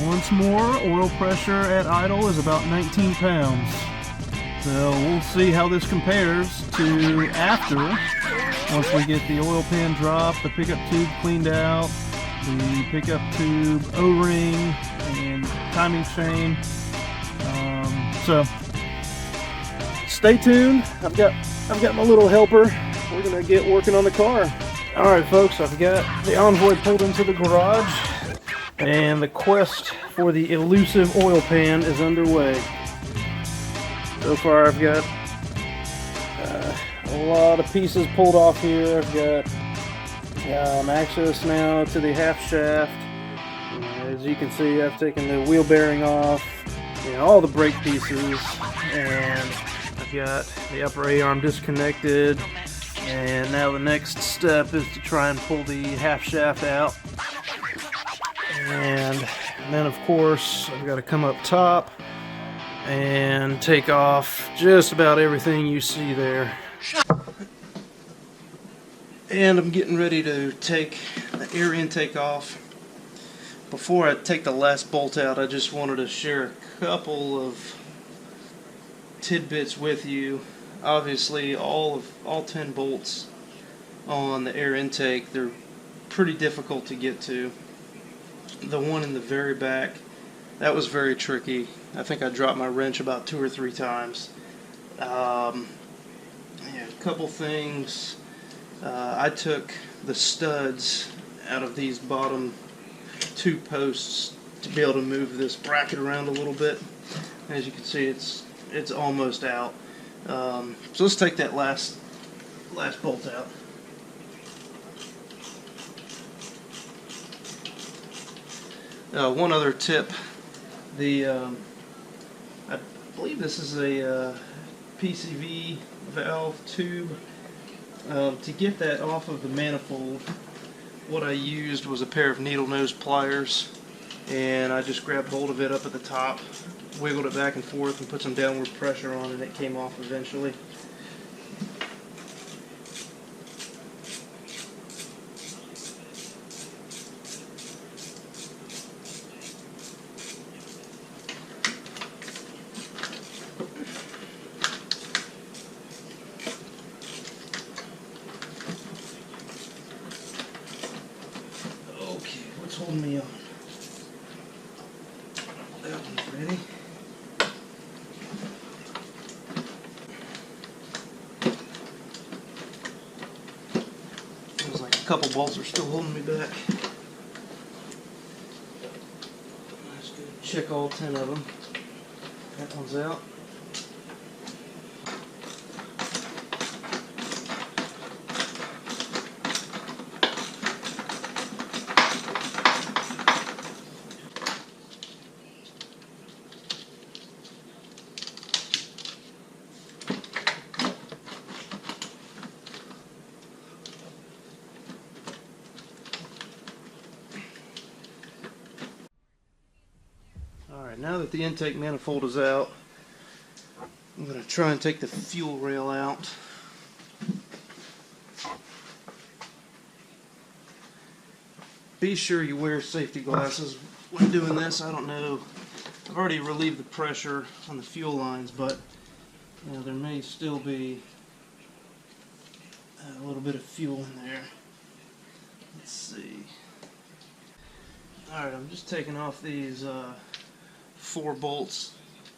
Once more, oil pressure at idle is about 19 pounds. So we'll see how this compares to after, once we get the oil pan dropped, the pickup tube cleaned out, the pickup tube O-ring and timing chain. So stay tuned. I've got my little helper. We're gonna get working on the car. All right, folks. I've got the Envoy pulled into the garage, and the quest for the elusive oil pan is underway. So far, I've got a lot of pieces pulled off here. I've got access now to the half shaft. As you can see, I've taken the wheel bearing off, all the brake pieces, and I've got the upper A-arm disconnected. And now the next step is to try and pull the half shaft out. And then, of course, I've got to come up top and take off just about everything you see there. And I'm getting ready to take the air intake off. Before I take the last bolt out, I just wanted to share a couple of tidbits with you. Obviously, all 10 bolts on the air intake, they're pretty difficult to get to. The one in the very back, that was very tricky. I think I dropped my wrench about 2 or 3 times. A couple things. I took the studs out of these bottom 2 posts to be able to move this bracket around a little bit. As you can see, it's almost out. So let's take that last bolt out. One other tip. I believe this is a PCV valve tube. To get that off of the manifold, what I used was a pair of needle nose pliers, and I just grabbed hold of it up at the top, wiggled it back and forth, and put some downward pressure on, and it came off eventually. Holding me on. That one's ready. Feels like a couple bolts are still holding me back. Let's go check all 10 of them. That one's out. Alright, now that the intake manifold is out, I'm going to try and take the fuel rail out. Be sure you wear safety glasses when doing this. I don't know, I've already relieved the pressure on the fuel lines, but there may still be a little bit of fuel in there. Let's see. Alright, I'm just taking off these 4 bolts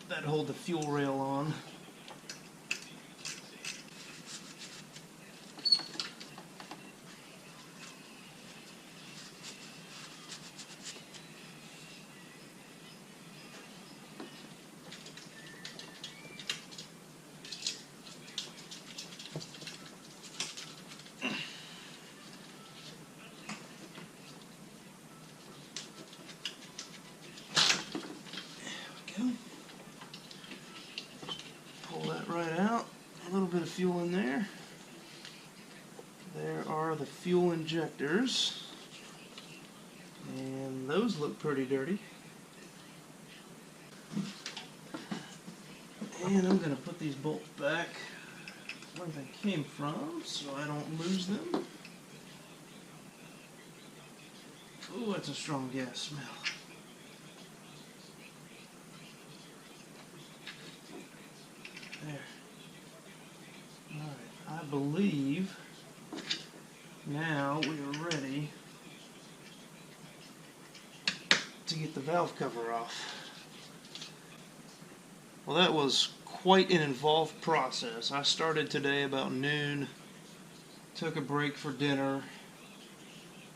that hold the fuel rail on. Pull that right out. A little bit of fuel in there. There are the fuel injectors, and those look pretty dirty. And I'm going to put these bolts back where they came from so I don't lose them. Oh, that's a strong gas smell. Now we are ready to get the valve cover off. Well, that was quite an involved process. I started today about noon, took a break for dinner,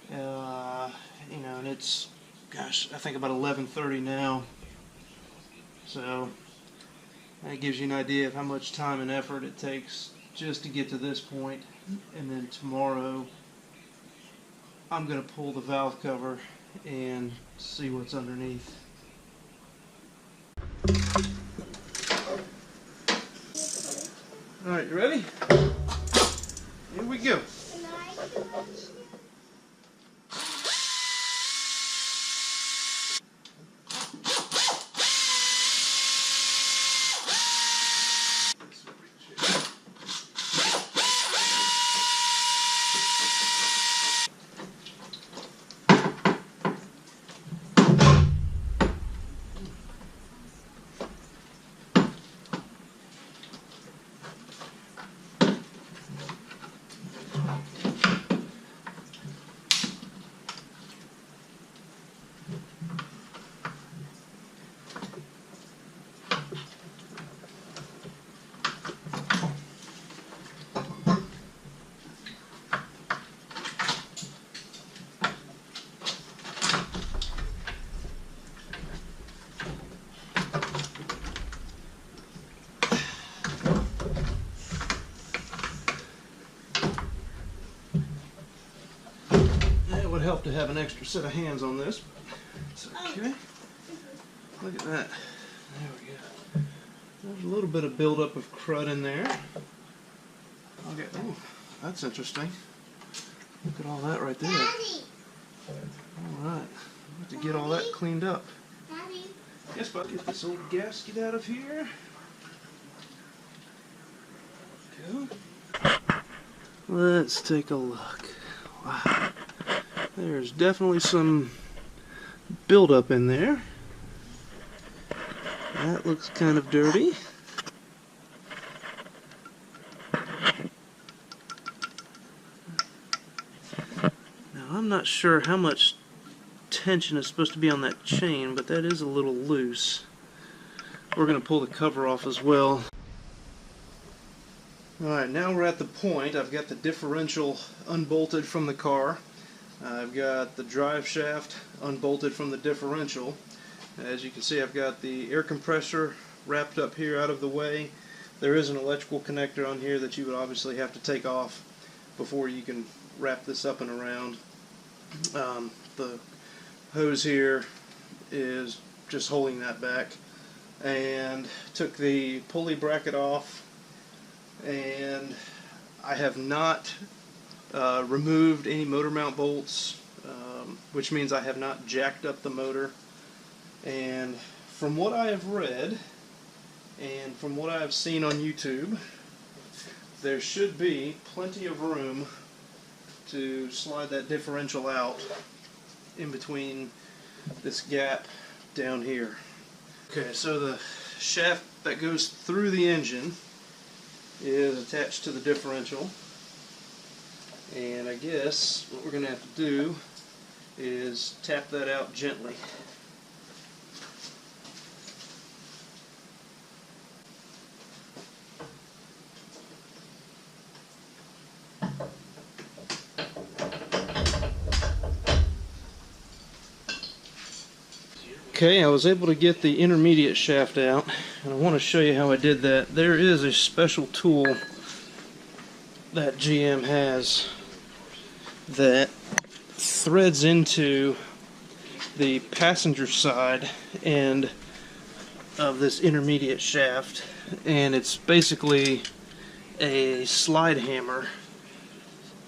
and it's, gosh, I think about 11:30 now. So that gives you an idea of how much time and effort it takes just to get to this point. And then tomorrow I'm going to pull the valve cover and see what's underneath. Alright, you ready? Here we go. Help to have an extra set of hands on this. It's okay. Look at that. There we go. There's a little bit of buildup of crud in there. Okay. Oh, that's interesting. Look at all that right there. All right. I'll have to get all that cleaned up. Yes, bud. Get this old gasket out of here. Go. Let's take a look. Wow. There's definitely some buildup in there. That looks kind of dirty. Now I'm not sure how much tension is supposed to be on that chain, but that is a little loose. We're going to pull the cover off as well. Alright, now we're at the point. I've got the differential unbolted from the car. I've got the drive shaft unbolted from the differential. As you can see, I've got the air compressor wrapped up here out of the way. There is an electrical connector on here that you would obviously have to take off before you can wrap this up and around. The hose here is just holding that back. And took the pulley bracket off, and I have not removed any motor mount bolts, which means I have not jacked up the motor. And from what I have read and from what I have seen on YouTube, there should be plenty of room to slide that differential out in between this gap down here. Okay, so the shaft that goes through the engine is attached to the differential. And I guess what we're going to have to do is tap that out gently. Okay, I was able to get the intermediate shaft out, and I want to show you how I did that. There is a special tool that GM has that threads into the passenger side end of this intermediate shaft, and it's basically a slide hammer.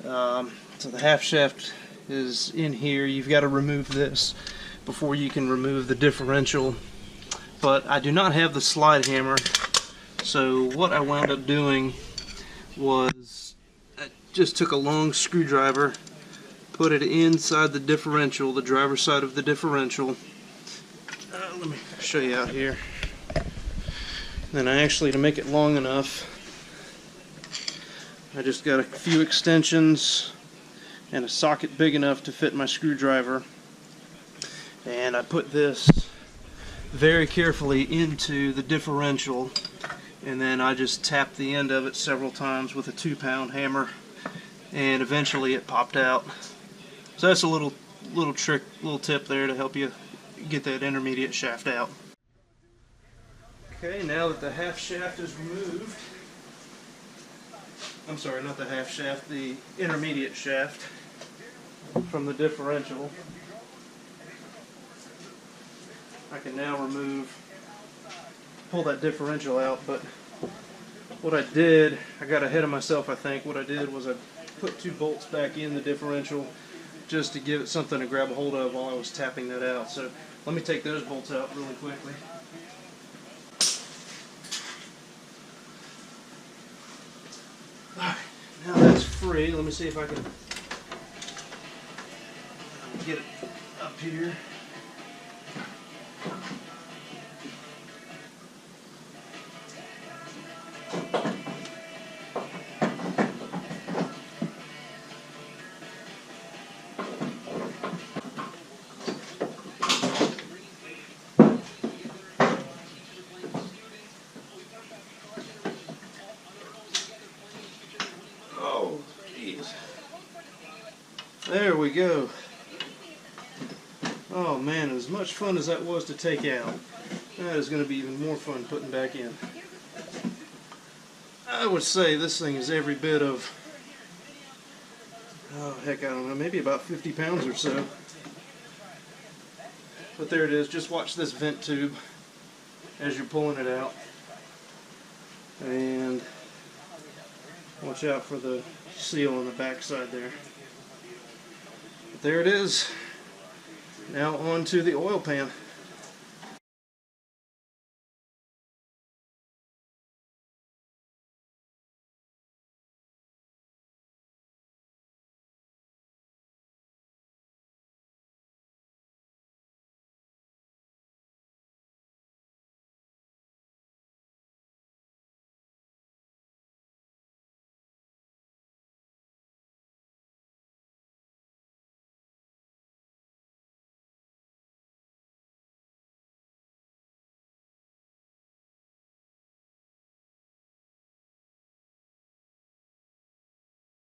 So the half shaft is in here. You've got to remove this before you can remove the differential, but I do not have the slide hammer, so what I wound up doing was I just took a long screwdriver, put it inside the differential, the driver's side of the differential. Let me show you out here. Then I actually, to make it long enough, I just got a few extensions and a socket big enough to fit my screwdriver. And I put this very carefully into the differential, and then I just tapped the end of it several times with a 2-pound hammer, and eventually it popped out. So that's a little trick, little tip there to help you get that intermediate shaft out. Okay, now that the half shaft is removed, I'm sorry, not the half shaft, the intermediate shaft from the differential, I can now pull that differential out. But what I did, I got ahead of myself, I think. What I did was I put 2 bolts back in the differential just to give it something to grab a hold of while I was tapping that out. So let me take those bolts out really quickly. Alright, now that's free. Let me see if I can get it up here. Oh, jeez. There we go. Oh man, as much fun as that was to take out, that is going to be even more fun putting back in. I would say this thing is every bit of, oh heck, I don't know, maybe about 50 pounds or so. But there it is. Just watch this vent tube as you're pulling it out. And watch out for the seal on the back side there. But there it is. Now on to the oil pan.